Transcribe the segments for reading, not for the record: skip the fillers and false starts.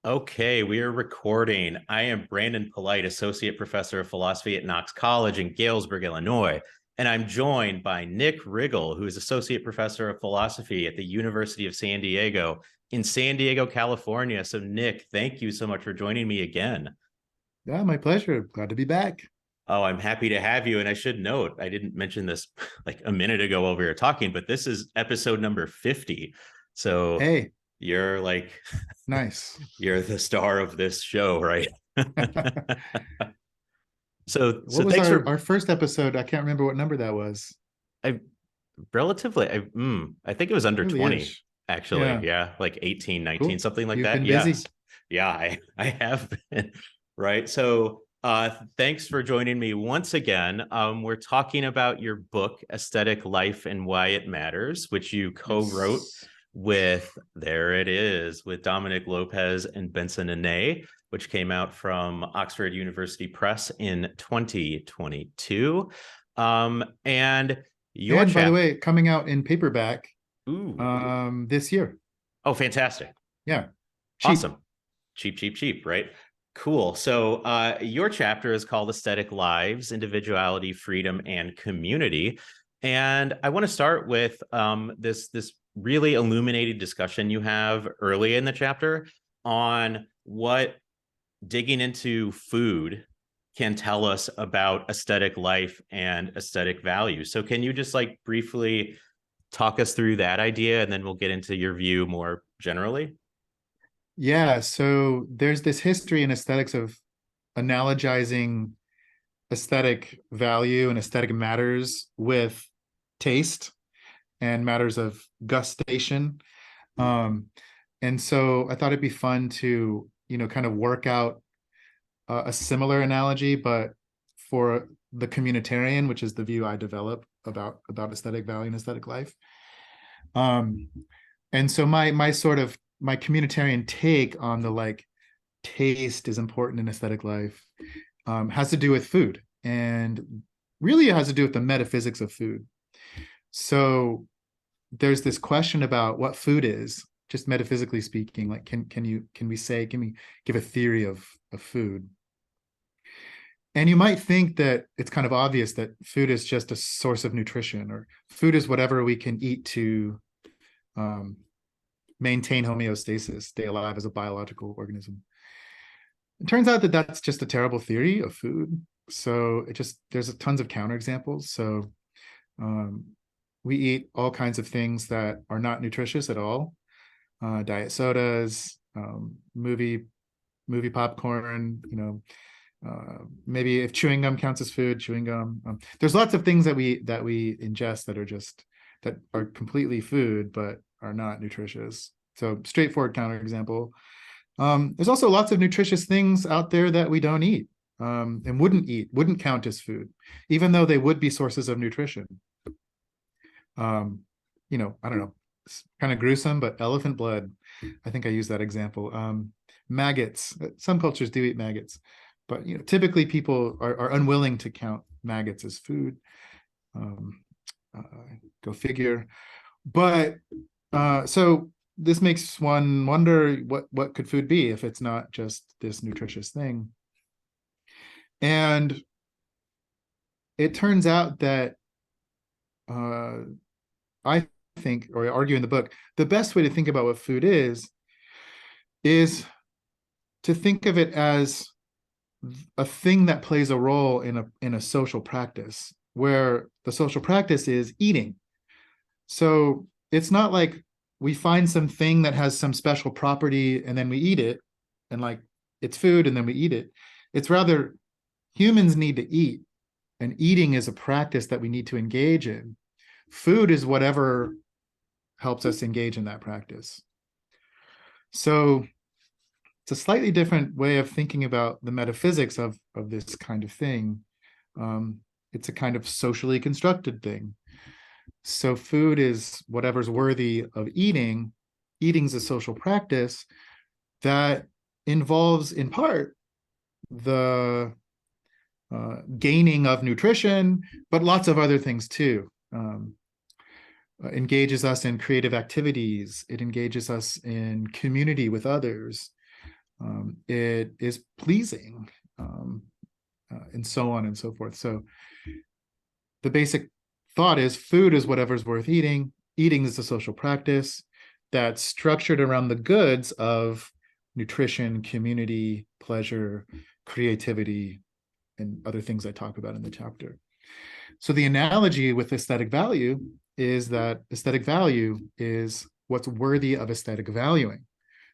Okay, we are recording. I am Brandon Polite, Associate Professor of Philosophy at Knox College in Galesburg, Illinois. And I'm joined by Nick Riggle, who is Associate Professor of Philosophy at the University of San Diego in San Diego, California. So, Nick, thank you so much for joining me again. Yeah, my pleasure. Glad to be back. Oh, I'm happy to have you. And I should note, I didn't mention this like a minute ago while we were talking, but this is episode number 50. So Hey, you're like, nice. you're the star of this show, right? So What was thanks our for first episode? I can't remember what number that was. I relatively I think it was under Early 20 ish. actually. Yeah, Yeah, like 18, 19, cool. something like You've that. been busy. Yes. Yeah, I have been. Right. So thanks for joining me once again. We're talking about your book Aesthetic Life and Why It Matters, which you co-wrote Yes. with, there it is, with Dominic Lopes and Benson Ane, which came out from Oxford University Press in 2022. And your And by the chapter. way, coming out in paperback Ooh. this year. Oh, fantastic. Yeah. Cheap. Awesome. Cheap, cheap, cheap, right? Cool. So your chapter is called Aesthetic Lives, Individuality, Freedom, and Community. And I want to start with this really illuminating discussion you have early in the chapter on what digging into food can tell us about aesthetic life and aesthetic value. So can you just like briefly talk us through that idea and then we'll get into your view more generally? Yeah. So there's this history in aesthetics of analogizing aesthetic value and aesthetic matters with taste and matters of gustation. Um, and so I thought it'd be fun to, kind of work out a similar analogy, but for the communitarian, which is the view I develop about aesthetic value and aesthetic life. Um, and so my communitarian take on the like taste is important in aesthetic life has to do with food, and really it has to do with the metaphysics of food. So there's this question about what food is, just metaphysically speaking. Like, can we give a theory of food? And you might think that it's kind of obvious that food is just a source of nutrition, or food is whatever we can eat to um, maintain homeostasis, stay alive as a biological organism. It turns out that that's just a terrible theory of food. So there's tons of counterexamples. So um, we eat all kinds of things that are not nutritious at all. Diet sodas, movie popcorn, maybe if chewing gum counts as food, chewing gum. There's lots of things that we ingest that are completely food but are not nutritious. So straightforward counterexample. There's also lots of nutritious things out there that we don't eat and wouldn't count as food, even though they would be sources of nutrition. I don't know, it's kind of gruesome, but elephant blood, I think I use that example. Maggots, some cultures do eat maggots, but typically people are unwilling to count maggots as food. Um, uh, Go figure. But so this makes one wonder what could food be if it's not just this nutritious thing. And it turns out that I think, or I argue in the book, the best way to think about what food is to think of it as a thing that plays a role in a social practice, where the social practice is eating. So it's not like we find something that has some special property and then we eat it, and like it's food and then we eat it. It's rather humans need to eat, and eating is a practice that we need to engage in. Food is whatever helps us engage in that practice. So it's a slightly different way of thinking about the metaphysics of this kind of thing. It's a kind of socially constructed thing. So food is whatever's worthy of eating. Eating's a social practice that involves, in part, the gaining of nutrition, but lots of other things too. Engages us in creative activities. It engages us in community with others. it is pleasing, and so on and so forth. So the basic thought is food is whatever's worth eating. Eating is a social practice that's structured around the goods of nutrition, community, pleasure, creativity, and other things I talk about in the chapter. So the analogy with aesthetic value is that aesthetic value is what's worthy of aesthetic valuing,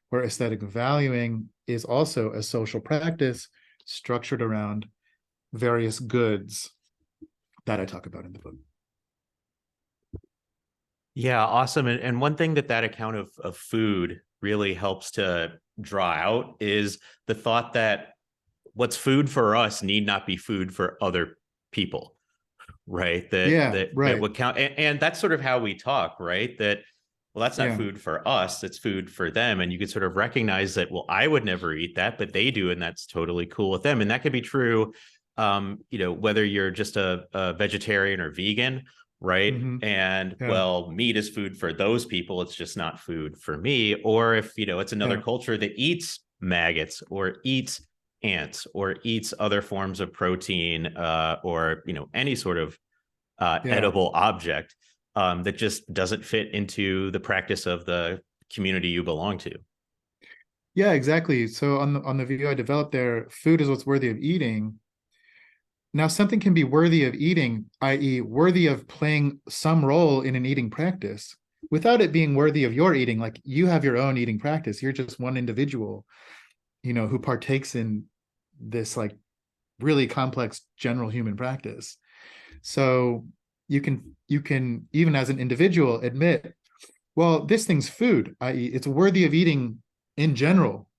where aesthetic valuing is also a social practice structured around various goods that I talk about in the book. Yeah, awesome. And one thing that account of food really helps to draw out is the thought that what's food for us need not be food for other people, right? Yeah, That right. would count. And that's sort of how we talk, right? That, well, that's not Yeah. food for us, it's food for them. And you could sort of recognize that, well, I would never eat that, but they do, and that's totally cool with them. And that could be true, whether you're just a vegetarian or vegan, right? Mm-hmm. And Yeah. well, meat is food for those people, it's just not food for me. Or if, it's another Yeah. culture that eats maggots or eats ants or eats other forms of protein, or any sort of Yeah. edible object, that just doesn't fit into the practice of the community you belong to. Yeah, exactly. So on the view I developed there, food is what's worthy of eating. Now, something can be worthy of eating, i.e., worthy of playing some role in an eating practice, without it being worthy of your eating. Like you have your own eating practice. You're just one individual, who partakes in this like really complex general human practice. So you can even as an individual admit, well, this thing's food, i.e., it's worthy of eating in general,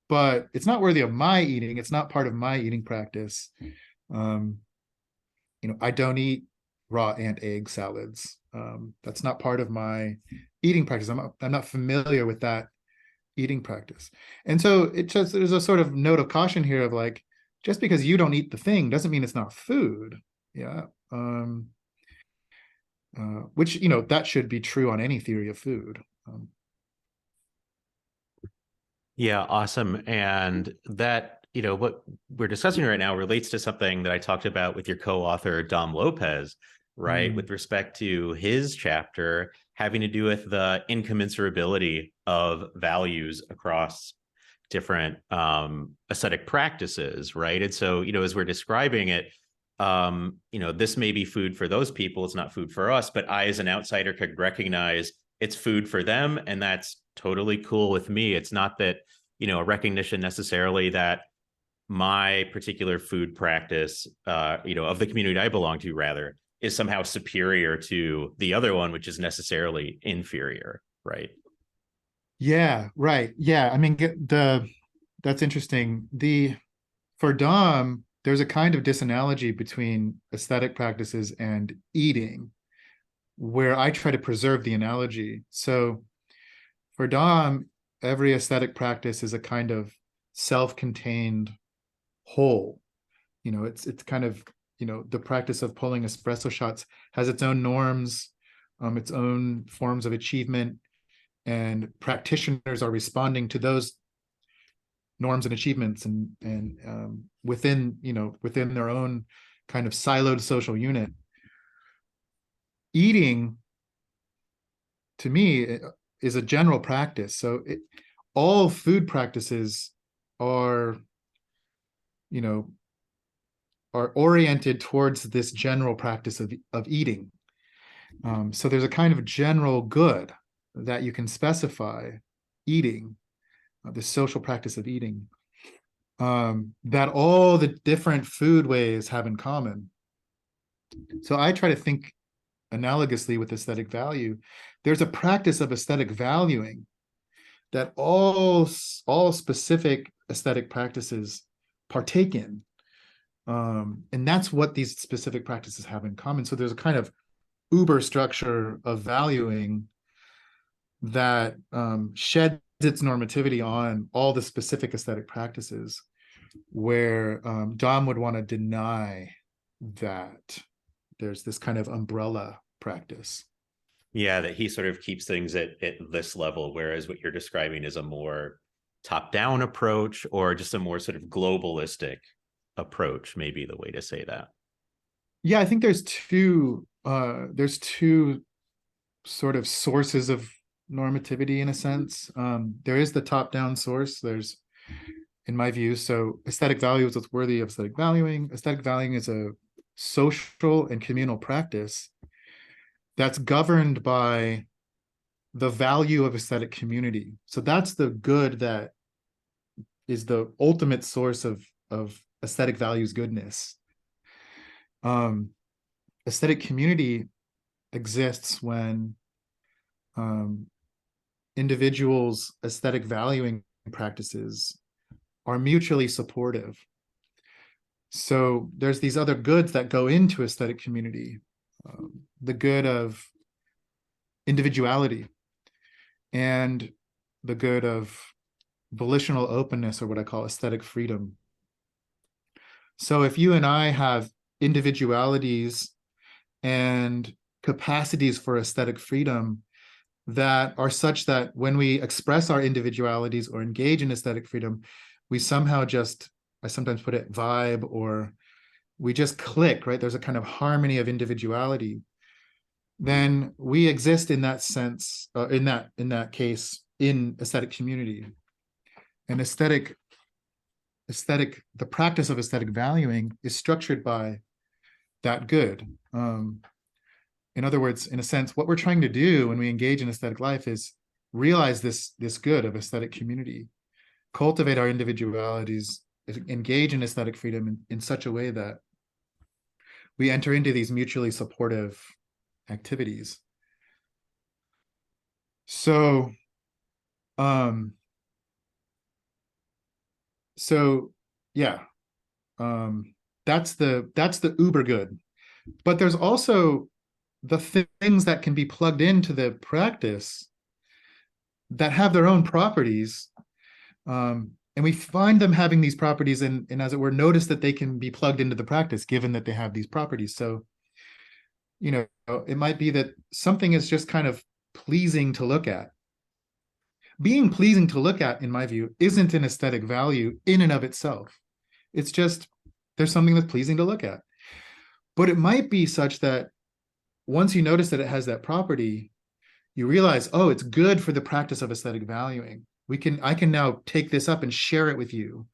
but it's not worthy of my eating. It's not part of my eating practice. Um, I don't eat raw ant egg salads. That's not part of my eating practice. I'm not familiar with that eating practice. And so there's a sort of note of caution here of like, just because you don't eat the thing doesn't mean it's not food. Yeah. Which, that should be true on any theory of food. Yeah, awesome. And that, what we're discussing right now relates to something that I talked about with your co-author, Dom Lopez, right? Mm, With respect to his chapter having to do with the incommensurability of values across different aesthetic practices, right? And so, as we're describing it, this may be food for those people, it's not food for us, but I, as an outsider, could recognize it's food for them, and that's totally cool with me. It's not that, a recognition necessarily that my particular food practice, of the community I belong to, rather, is somehow superior to the other one, which is necessarily inferior, right? yeah, right. Yeah. I mean, that's interesting. For Dom, there's a kind of disanalogy between aesthetic practices and eating, where I try to preserve the analogy. So for Dom, every aesthetic practice is a kind of self-contained whole. It's kind of, the practice of pulling espresso shots has its own norms, its own forms of achievement, and practitioners are responding to those norms and achievements, and within their own kind of siloed social unit. Eating, to me, is a general practice. So all food practices are, you know, are oriented towards this general practice of eating. So there's a kind of general good that you can specify eating, the social practice of eating, that all the different food ways have in common. So I try to think analogously with aesthetic value. There's a practice of aesthetic valuing that all specific aesthetic practices partake in. And that's what these specific practices have in common. So there's a kind of uber structure of valuing that sheds its normativity on all the specific aesthetic practices, where Dom would want to deny that there's this kind of umbrella practice. Yeah, that he sort of keeps things at this level, whereas what you're describing is a more top-down approach, or just a more sort of globalistic approach, maybe the way to say that? Yeah, I think there's two sort of sources of normativity in a sense. There is the top-down source. There's, in my view, so aesthetic value is what's worthy of aesthetic valuing. Aesthetic valuing is a social and communal practice that's governed by the value of aesthetic community. So that's the good that is the ultimate source of aesthetic values goodness. Aesthetic community exists when individuals' aesthetic valuing practices are mutually supportive. So there's these other goods that go into aesthetic community, the good of individuality and the good of volitional openness, or what I call aesthetic freedom. So if you and I have individualities and capacities for aesthetic freedom that are such that when we express our individualities or engage in aesthetic freedom, we somehow just, I sometimes put it, vibe, or we just click, right? There's a kind of harmony of individuality. Then we exist in that sense, in that case, in aesthetic community. And the practice of aesthetic valuing is structured by that good. In other words, in a sense, what we're trying to do when we engage in aesthetic life is realize this good of aesthetic community, cultivate our individualities, engage in aesthetic freedom in such a way that we enter into these mutually supportive activities. So, yeah, that's the uber good. But there's also the things that can be plugged into the practice that have their own properties. And we find them having these properties and as it were, notice that they can be plugged into the practice given that they have these properties. So, it might be that something is just kind of pleasing to look at. Being pleasing to look at, in my view, isn't an aesthetic value in and of itself. It's just, there's something that's pleasing to look at. But it might be such that once you notice that it has that property, you realize, oh, it's good for the practice of aesthetic valuing. I can now take this up and share it with you,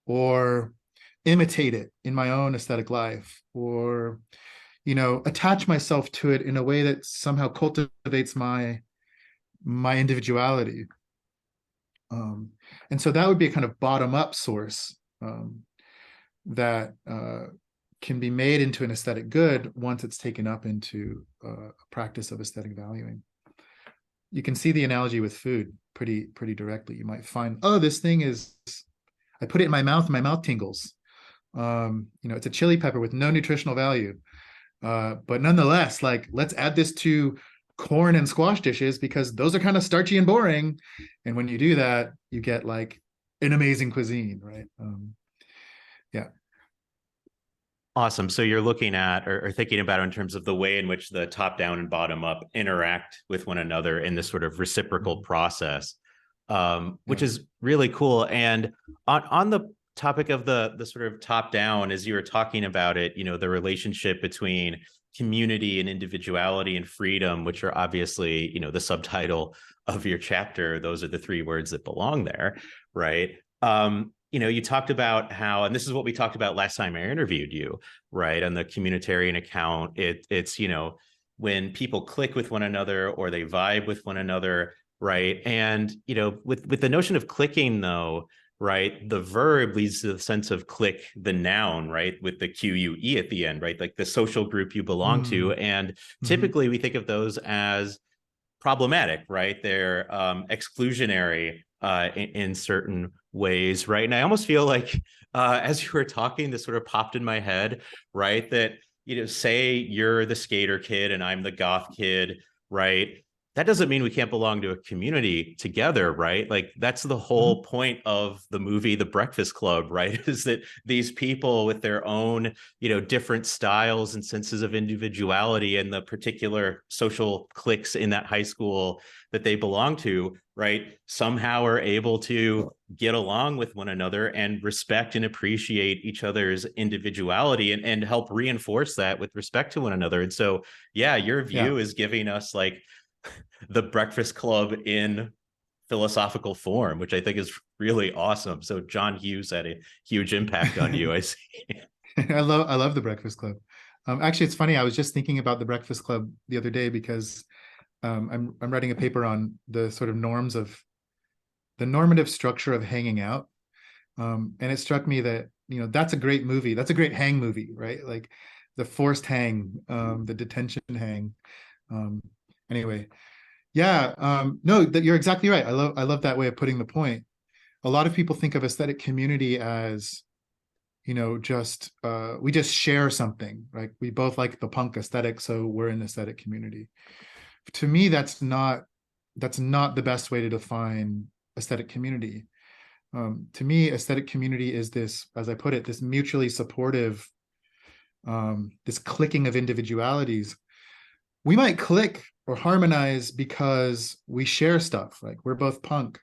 or imitate it in my own aesthetic life, or, attach myself to it in a way that somehow cultivates my individuality. And so that would be a kind of bottom-up source that can be made into an aesthetic good once it's taken up into a practice of aesthetic valuing. You can see the analogy with food pretty directly. You might find, oh, this thing is, I put it in my mouth and my mouth tingles. It's a chili pepper with no nutritional value. But nonetheless, like, let's add this to corn and squash dishes because those are kind of starchy and boring. And when you do that, you get like an amazing cuisine, right? Yeah. Awesome. So you're looking at or thinking about it in terms of the way in which the top down and bottom up interact with one another in this sort of reciprocal process, which is really cool. And on the topic of the sort of top down, as you were talking about it, the relationship between community and individuality and freedom, which are obviously, the subtitle of your chapter, those are the three words that belong there, right? You talked about how, and this is what we talked about last time I interviewed you, right? On the communitarian account, it's, when people click with one another or they vibe with one another, right? And, with the notion of clicking though, right, the verb leads to the sense of click, the noun, right, with the QUE at the end, right? Like the social group you belong to. And typically we think of those as problematic, right? They're exclusionary in certain ways, right? And I almost feel like as you were talking, this sort of popped in my head, right? That, say you're the skater kid and I'm the goth kid, right? that doesn't mean we can't belong to a community together, right? Like that's the whole point of the movie The Breakfast Club, right? Is that these people with their own, different styles and senses of individuality and the particular social cliques in that high school that they belong to, right, somehow are able to get along with one another and respect and appreciate each other's individuality, and help reinforce that with respect to one another. And so, yeah, your Yeah. view is giving us like the Breakfast Club in philosophical form, which I think is really awesome. So John Hughes had a huge impact on you, I see. I love the Breakfast Club. Actually, it's funny. I was just thinking about the Breakfast Club the other day because I'm writing a paper on the sort of norms of the normative structure of hanging out. And it struck me that, that's a great movie. That's a great hang movie, right? Like the forced hang, the detention hang. Um, anyway, yeah, no, that you're exactly right. I love that way of putting the point. A lot of people think of aesthetic community as, just we just share something, right? We both like the punk aesthetic, so we're an aesthetic community. To me, that's not the best way to define aesthetic community. To me, aesthetic community is this, as I put it, this mutually supportive, this clicking of individualities. We might click or harmonize because we share stuff, like we're both punk.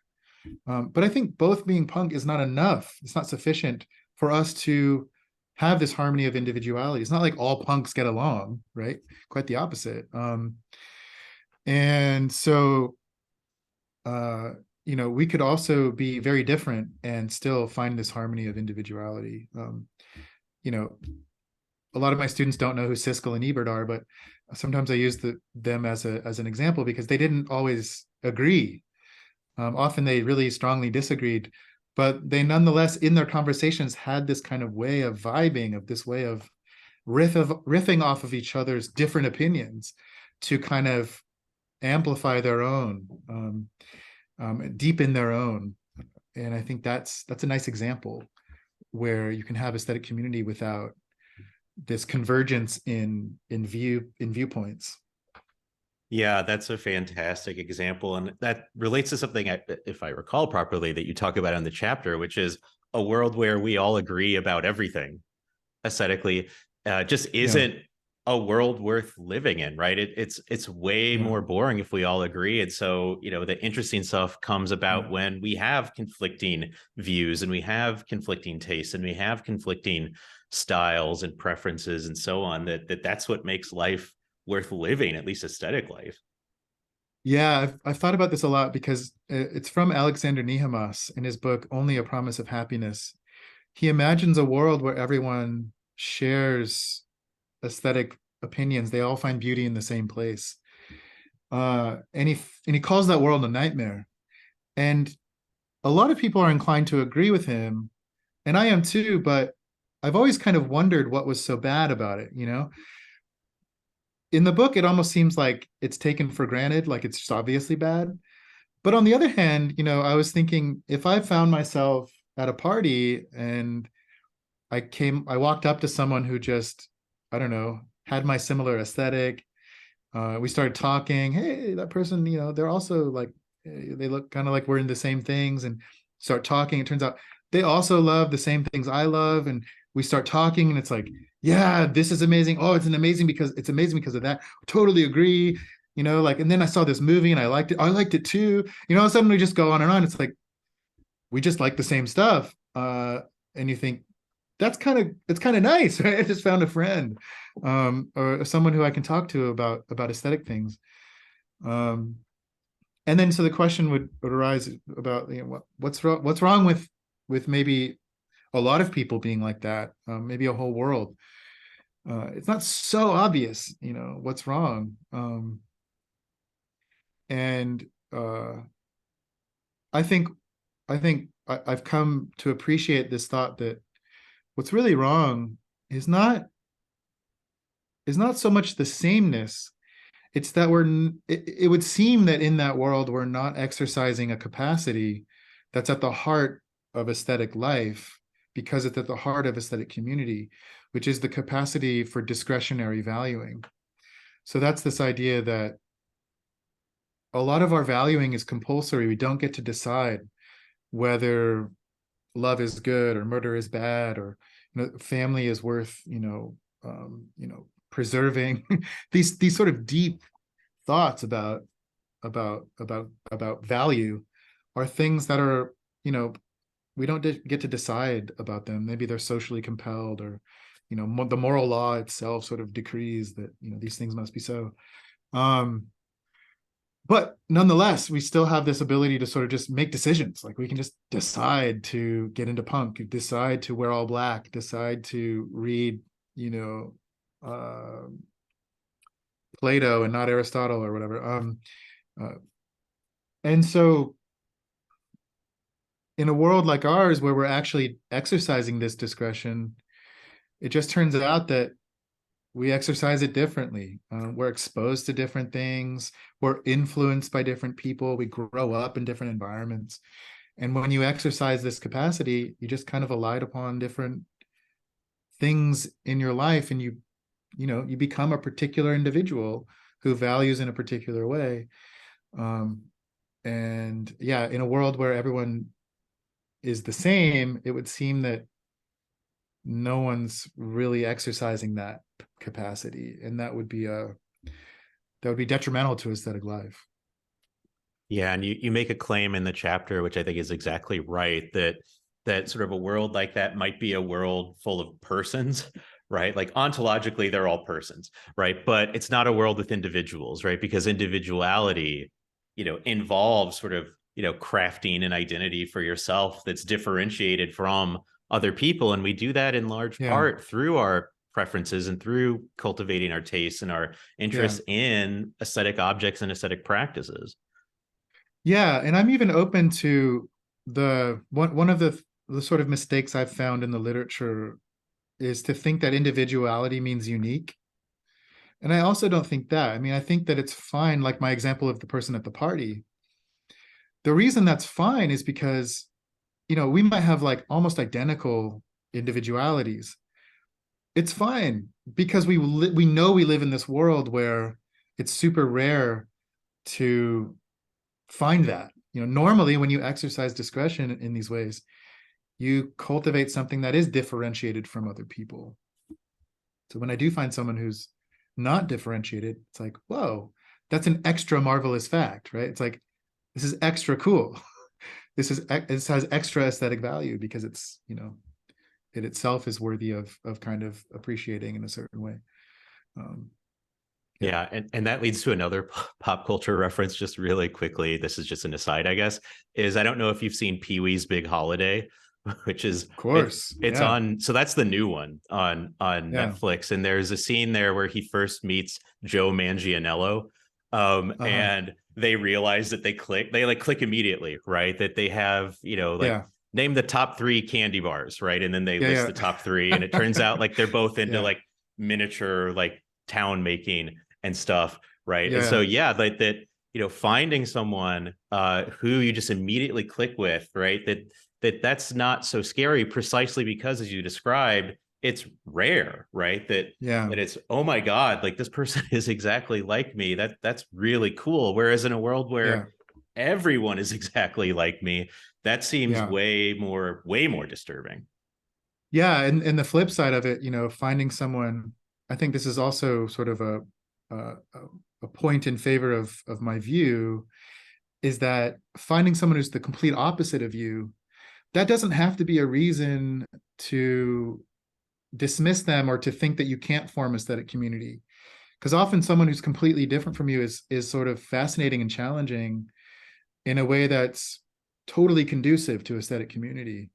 But I think both being punk is not enough. It's not sufficient for us to have this harmony of individuality. It's not like all punks get along, right? Quite the opposite. And so, we could also be very different and still find this harmony of individuality. You know, a lot of my students don't know who Siskel and Ebert are, but sometimes I use them as an example because they didn't always agree. Often they really strongly disagreed, but they nonetheless, in their conversations, had this kind of way of vibing, of this way of riffing off of each other's different opinions to kind of amplify their own, deepen their own. And I think that's a nice example where you can have aesthetic community without this convergence in viewpoints. Yeah, that's a fantastic example. And that relates to something, if I recall properly, that you talk about in the chapter, which is a world where we all agree about everything aesthetically, just Yeah, isn't a world worth living in, right? It's way yeah, more boring if we all agree. And so, the interesting stuff comes about yeah. when we have conflicting views and we have conflicting tastes and we have conflicting styles and preferences and so on, that's what makes life worth living, at least aesthetic life. Yeah, I've thought about this a lot because it's from Alexander Nehamas in his book Only a Promise of Happiness. He imagines a world where everyone shares aesthetic opinions. They all find beauty in the same place. And he calls that world a nightmare. And a lot of people are inclined to agree with him, and I am too, but I've always kind of wondered what was so bad about it. In the book, it almost seems like it's taken for granted, like it's just obviously bad. But on the other hand, I was thinking if I found myself at a party and I walked up to someone who just, I don't know, had my similar aesthetic. We started talking. Hey, that person, they're also like, they look kind of like we're in the same things, and start talking. It turns out they also love the same things I love, and we start talking, and it's like, yeah, this is amazing. Oh, it's amazing because of that. Totally agree. Like, and then I saw this movie and I liked it. I liked it too. Suddenly just go on and on. It's like we just like the same stuff. And you think it's kind of nice, right? I just found a friend, or someone who I can talk to about aesthetic things. Um, and then so the question would arise about what's wrong with maybe a lot of people being like that, maybe a whole world. It's not so obvious, what's wrong. And I think I've come to appreciate this thought that what's really wrong is not so much the sameness. It's that it would seem that in that world we're not exercising a capacity that's at the heart of aesthetic life, because it's at the heart of aesthetic community, which is the capacity for discretionary valuing. So that's this idea that a lot of our valuing is compulsory. We don't get to decide whether love is good or murder is bad, or family is worth preserving. These sort of deep thoughts about value are things that are, we don't get to decide about them. Maybe they're socially compelled, or the moral law itself sort of decrees that these things must be so. But nonetheless, we still have this ability to sort of just make decisions. Like we can just decide to get into punk, decide to wear all black, decide to read, uh, Plato and not Aristotle or whatever. And so in a world like ours, where we're actually exercising this discretion, it just turns out that we exercise it differently. We're exposed to different things. We're influenced by different people. We grow up in different environments. And when you exercise this capacity, you just kind of relied upon different things in your life, and you become a particular individual who values in a particular way. And yeah, in a world where everyone is the same, it would seem that no one's really exercising that capacity, and that would be detrimental to aesthetic life. Yeah, and you make a claim in the chapter, which I think is exactly right, that sort of a world like that might be a world full of persons, right? Like ontologically, they're all persons, right? But it's not a world with individuals, right? Because individuality, involves sort of, crafting an identity for yourself that's differentiated from other people. And we do that in large part through our preferences and through cultivating our tastes and our interests in aesthetic objects and aesthetic practices. Yeah, and I'm even open to one of the sort of mistakes I've found in the literature is to think that individuality means unique. And I also don't think that. I mean, I think that it's fine, like my example of the person at the party. The reason that's fine is because, we might have like almost identical individualities. It's fine because we know we live in this world where it's super rare to find that. Normally when you exercise discretion in these ways, you cultivate something that is differentiated from other people. So when I do find someone who's not differentiated, it's like, whoa, that's an extra marvelous fact, right? It's like, this is extra cool. This has extra aesthetic value because it's, it itself is worthy of kind of appreciating in a certain way. Yeah, and that leads to another pop culture reference just really quickly. This is just an aside, I guess, is I don't know if you've seen Pee-wee's Big Holiday, which is of course it's on, so that's the new one on Netflix. And there's a scene there where he first meets Joe Manganiello. And they realize that they click immediately, right? That they have, name the top 3 candy bars, right? And then they list the top 3. And it turns out like they're both into like miniature, like town making and stuff, right? And so that finding someone who you just immediately click with, right? That's not so scary, precisely because, as you described, it's rare, right? That it's, oh my God, like this person is exactly like me. That's really cool. Whereas in a world where everyone is exactly like me, that seems way more disturbing. Yeah, and the flip side of it, finding someone, I think this is also sort of a point in favor of my view, is that finding someone who's the complete opposite of you, that doesn't have to be a reason to dismiss them or to think that you can't form aesthetic community. Because often someone who's completely different from you is sort of fascinating and challenging in a way that's totally conducive to aesthetic community.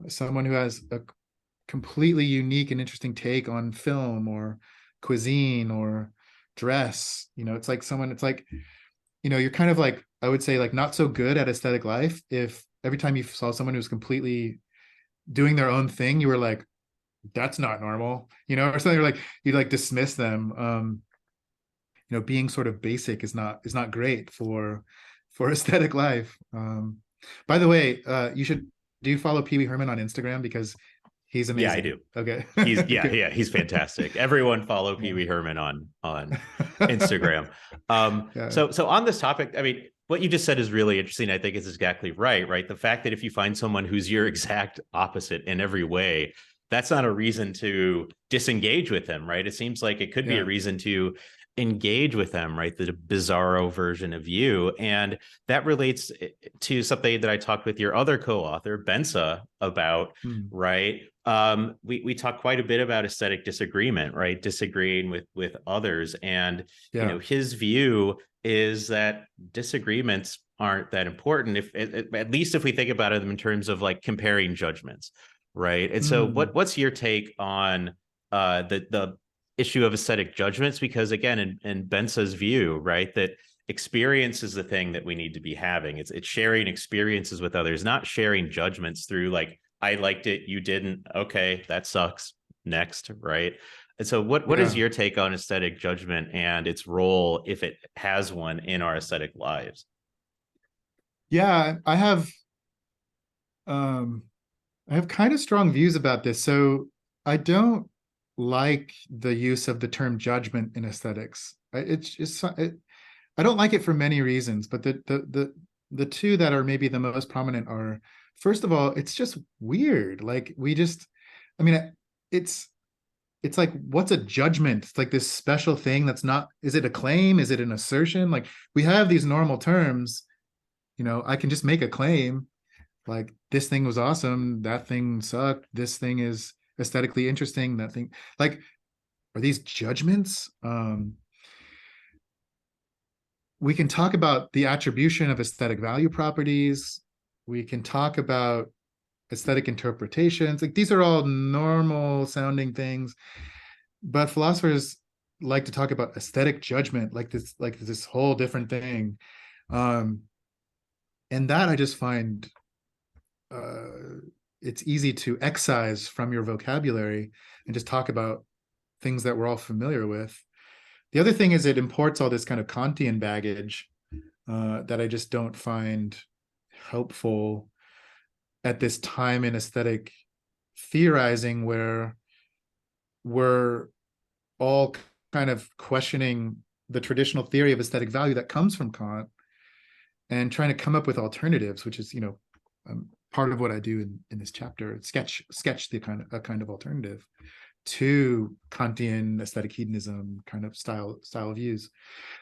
Someone who has a completely unique and interesting take on film or cuisine or dress, it's like you're kind of like, I would say, like not so good at aesthetic life if every time you saw someone who's completely doing their own thing, you were like, that's not normal, or something, like you like dismiss them. Being sort of basic is not great for aesthetic life. By the way, do you follow Pee Wee Herman on Instagram? Because He's Yeah, I amazing. do. Okay. Good. He's fantastic. Everyone follow Pee Yeah. Wee Herman on Instagram. Yeah. So on this topic, I mean, what you just said is really interesting. I think is exactly right, right? The fact that if you find someone who's your exact opposite in every way, that's not a reason to disengage with them, right? It seems like it could be a Yeah. reason to engage with them, right? The bizarro version of you. And that relates to something that I talked with your other co-author, Bensa, about, Mm. right? We talk quite a bit about aesthetic disagreement, right? Disagreeing with others. And, you Yeah. know, his view is that disagreements aren't that important, if at least if we think about it in terms of like comparing judgments, right? And so Mm. what's your take on the issue of aesthetic judgments? Because again, in Bensa's view, right, that experience is the thing that we need to be having. It's sharing experiences with others, not sharing judgments through like, I liked it, you didn't. Okay, that sucks. Next, right? And so what is Yeah. your take on aesthetic judgment and its role, if it has one, in our aesthetic lives? Yeah. Um I have kind of strong views about this. So I don't like the use of the term judgment in aesthetics. It's just I don't like it for many reasons, but the two that are maybe the most prominent are, first of all, it's just weird. Like we just, I mean, it's it's like, what's a judgment? It's like this special thing that's not, is it a claim? Is it an assertion? Like we have these normal terms, I can just make a claim like this thing was awesome, that thing sucked, this thing is aesthetically interesting, that thing, like, are these judgments? We can talk about the attribution of aesthetic value properties. We can talk about aesthetic interpretations. Like these are all normal sounding things, but philosophers like to talk about aesthetic judgment, like this whole different thing. Um, and that I just find it's easy to excise from your vocabulary and just talk about things that we're all familiar with. The other thing is it imports all this kind of Kantian baggage that I just don't find helpful at this time in aesthetic theorizing, where we're all kind of questioning the traditional theory of aesthetic value that comes from Kant and trying to come up with alternatives, which is, part of what I do in this chapter. Sketch the kind of alternative to Kantian aesthetic hedonism kind of style of views.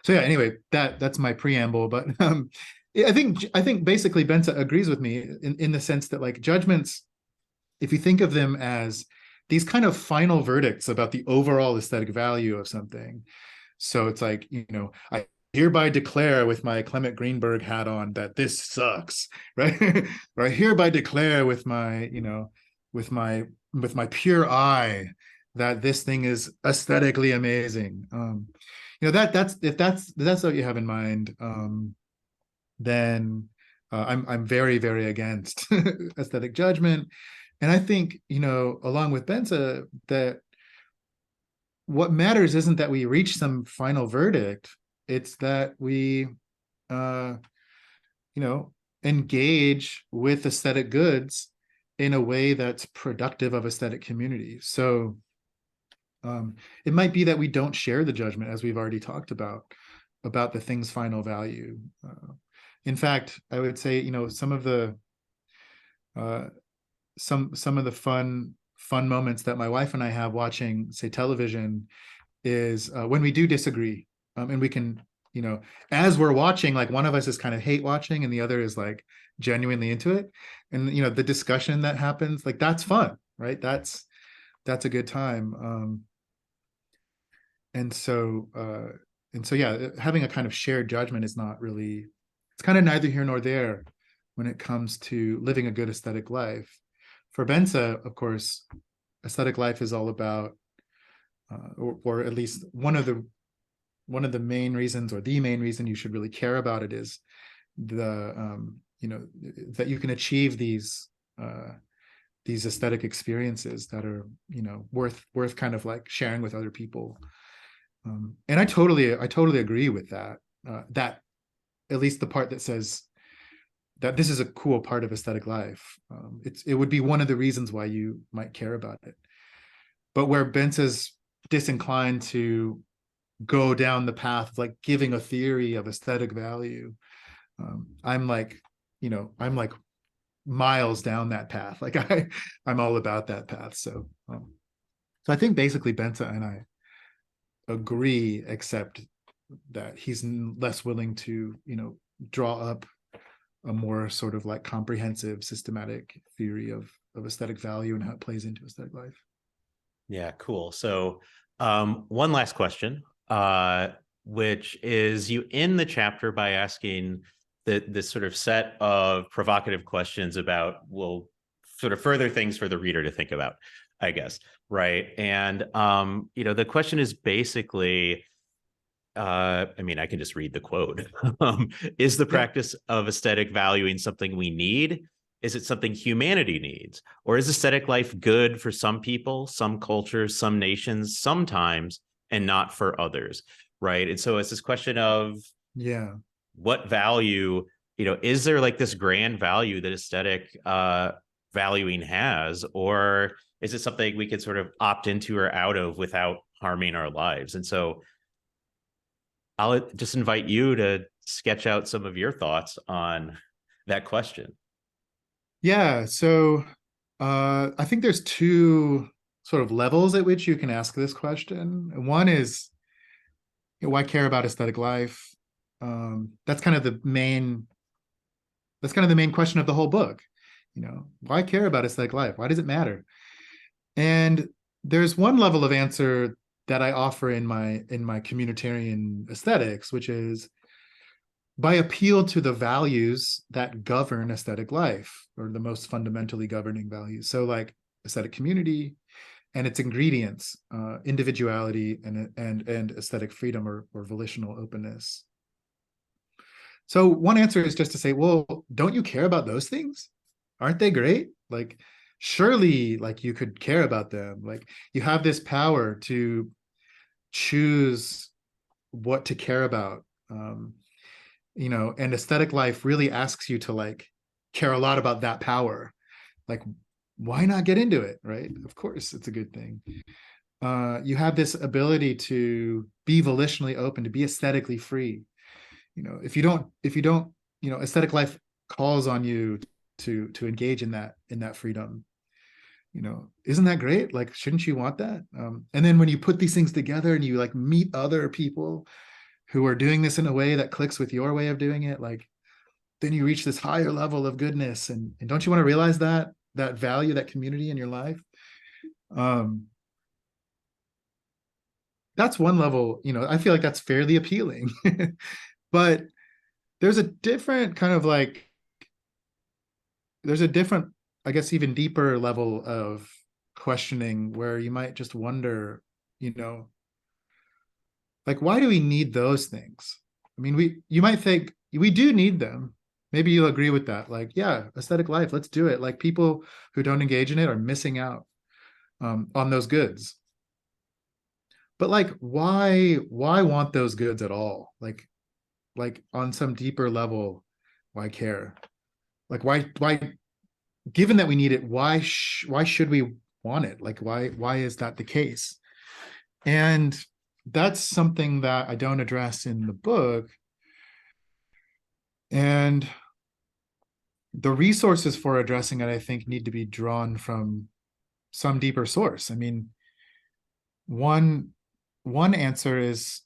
So yeah, anyway, that's my preamble. But I think basically Bensa agrees with me in the sense that like judgments, if you think of them as these kind of final verdicts about the overall aesthetic value of something. So it's like, I hereby declare with my Clement Greenberg hat on that this sucks, right? Or I hereby declare with my, with my pure eye that this thing is aesthetically amazing. That's if that's what you have in mind, then I'm very, very against aesthetic judgment. And I think, along with Benza, that what matters isn't that we reach some final verdict. It's that we, uh, engage with aesthetic goods in a way that's productive of aesthetic community. So it might be that we don't share the judgment, as we've already talked about the thing's final value. In fact, I would say, some of the uh, some of the fun moments that my wife and I have watching, say, television, is when we do disagree, and we can, as we're watching, like one of us is kind of hate watching and the other is like genuinely into it, and the discussion that happens, like that's fun, right? That's a good time. And so yeah, having a kind of shared judgment is not really, it's kind of neither here nor there when it comes to living a good aesthetic life. For Bensa, of course, aesthetic life is all about, or at least one of the main reasons, or the main reason you should really care about it, is that you can achieve these aesthetic experiences that are, worth kind of like sharing with other people. And I totally agree with that. That, at least the part that says that this is a cool part of aesthetic life. It would be one of the reasons why you might care about it. But where Bensa's disinclined to go down the path of like giving a theory of aesthetic value, I'm like, I'm like miles down that path. Like I'm all about that path. So I think basically Bensa and I agree, except that he's less willing to, draw up a more sort of like comprehensive, systematic theory of aesthetic value and how it plays into aesthetic life. Yeah, cool. So one last question, which is you end the chapter by asking this sort of set of provocative questions about, well, sort of further things for the reader to think about, I guess, right? And the question is basically, I mean, I can just read the quote. Is the Yeah. practice of aesthetic valuing something we need? Is it something humanity needs? Or is aesthetic life good for some people, some cultures, some nations, sometimes, and not for others? Right. And so it's this question of Yeah. what value, is there like this grand value that aesthetic valuing has? Or is it something we can sort of opt into or out of without harming our lives? And so I'll just invite you to sketch out some of your thoughts on that question. Yeah. So I think there's two sort of levels at which you can ask this question. One is, why care about aesthetic life? That's kind of the main question of the whole book. Why care about aesthetic life? Why does it matter? And there's one level of answer that I offer in my communitarian aesthetics, which is by appeal to the values that govern aesthetic life, or the most fundamentally governing values. So like aesthetic community and its ingredients, individuality and aesthetic freedom, or volitional openness. So one answer is just to say, well, don't you care about those things? Aren't they great? Like, surely, like, you could care about them. Like, you have this power to choose what to care about. And aesthetic life really asks you to like care a lot about that power. Like, why not get into it, right? Of course, it's a good thing. You have this ability to be volitionally open, to be aesthetically free. If you don't, aesthetic life calls on you to engage in that freedom. Isn't that great? Like, shouldn't you want that? And then when you put these things together and you like meet other people who are doing this in a way that clicks with your way of doing it, like, then you reach this higher level of goodness. And don't you want to realize that value, that community in your life? That's one level. I feel like that's fairly appealing. But there's a different kind of like, there's a different, I guess, even deeper level of questioning where you might just wonder, like, why do we need those things? I mean, you might think we do need them. Maybe you'll agree with that. Like, yeah, aesthetic life, let's do it. Like, people who don't engage in it are missing out on those goods. But like, why want those goods at all? Like on some deeper level, why care? Like, why? Given that we need it, why should we want it? Like, why is that the case? And that's something that I don't address in the book. And the resources for addressing it, I think, need to be drawn from some deeper source. I mean, one answer is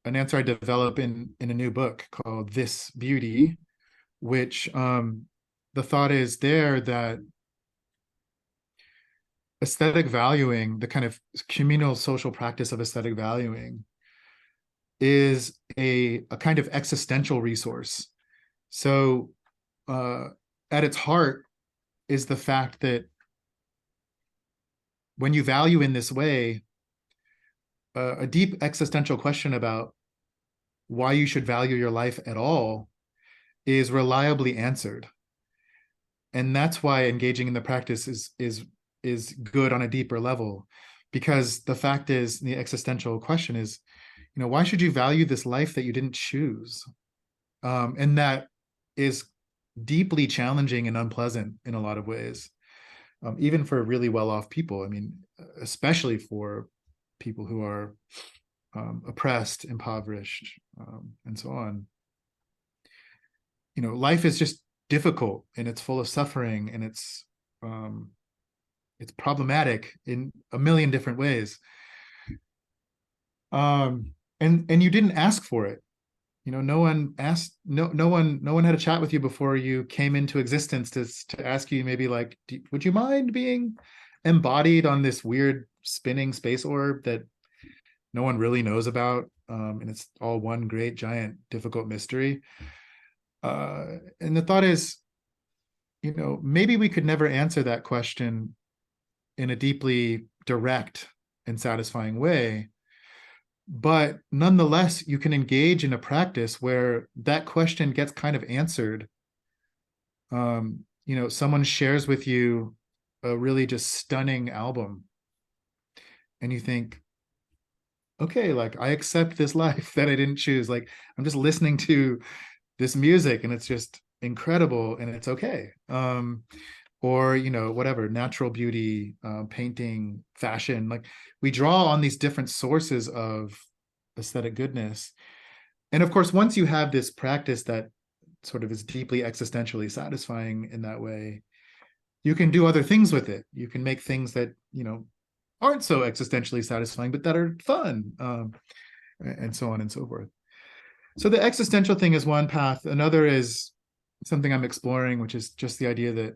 an answer I develop in a new book called This Beauty, which the thought is there that aesthetic valuing, the kind of communal social practice of aesthetic valuing, is a kind of existential resource. So at its heart is the fact that when you value in this way, a deep existential question about why you should value your life at all is reliably answered. And that's why engaging in the practice is good on a deeper level, because the fact is, the existential question is, why should you value this life that you didn't choose? And that is deeply challenging and unpleasant in a lot of ways, even for really well-off people. I mean, especially for people who are oppressed, impoverished, and so on. Life is just difficult, and it's full of suffering, and it's problematic in a million different ways. And you didn't ask for it. No one asked, no one had a chat with you before you came into existence to ask you, maybe like, would you mind being embodied on this weird spinning space orb that no one really knows about, and it's all one great giant difficult mystery. And the thought is, maybe we could never answer that question in a deeply direct and satisfying way, but nonetheless, you can engage in a practice where that question gets kind of answered. Someone shares with you a really just stunning album, and you think, okay, like, I accept this life that I didn't choose. Like, I'm just listening to this music and it's just incredible, and it's okay. Or whatever, natural beauty, painting, fashion. Like, we draw on these different sources of aesthetic goodness. And of course, once you have this practice that sort of is deeply existentially satisfying in that way, you can do other things with it. You can make things that aren't so existentially satisfying, but that are fun, and so on and so forth. So the existential thing is one path. Another is something I'm exploring, which is just the idea that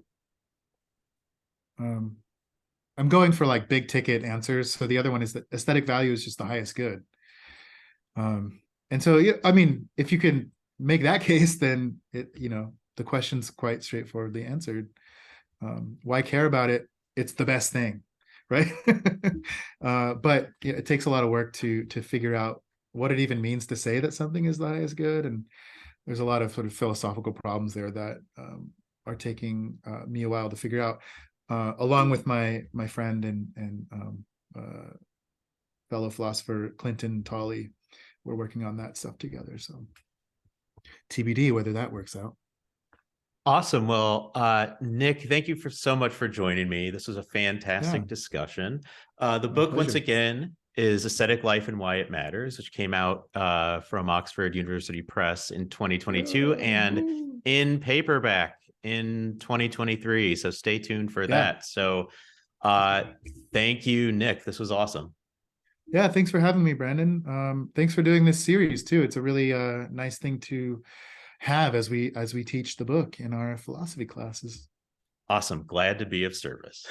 I'm going for like big ticket answers. So the other one is that aesthetic value is just the highest good. And so, I mean, if you can make that case, then the question's quite straightforwardly answered. Why care about it? It's the best thing, right? But it takes a lot of work to figure out what it even means to say that something is the highest good. And there's a lot of sort of philosophical problems there that are taking me a while to figure out, along with my friend and fellow philosopher Clinton Tolley. We're working on that stuff together. So TBD whether that works out. Awesome. Well, Nick, thank you for so much for joining me. This was a fantastic Yeah, discussion. The my book, once pleasure. again, is Aesthetic Life and Why It Matters, which came out from Oxford University Press in 2022 and in paperback in 2023. So stay tuned for Yeah. that. So thank you, Nick. This was awesome. Yeah, thanks for having me, Brandon. Thanks for doing this series too. It's a really nice thing to have as we teach the book in our philosophy classes. Awesome. Glad to be of service.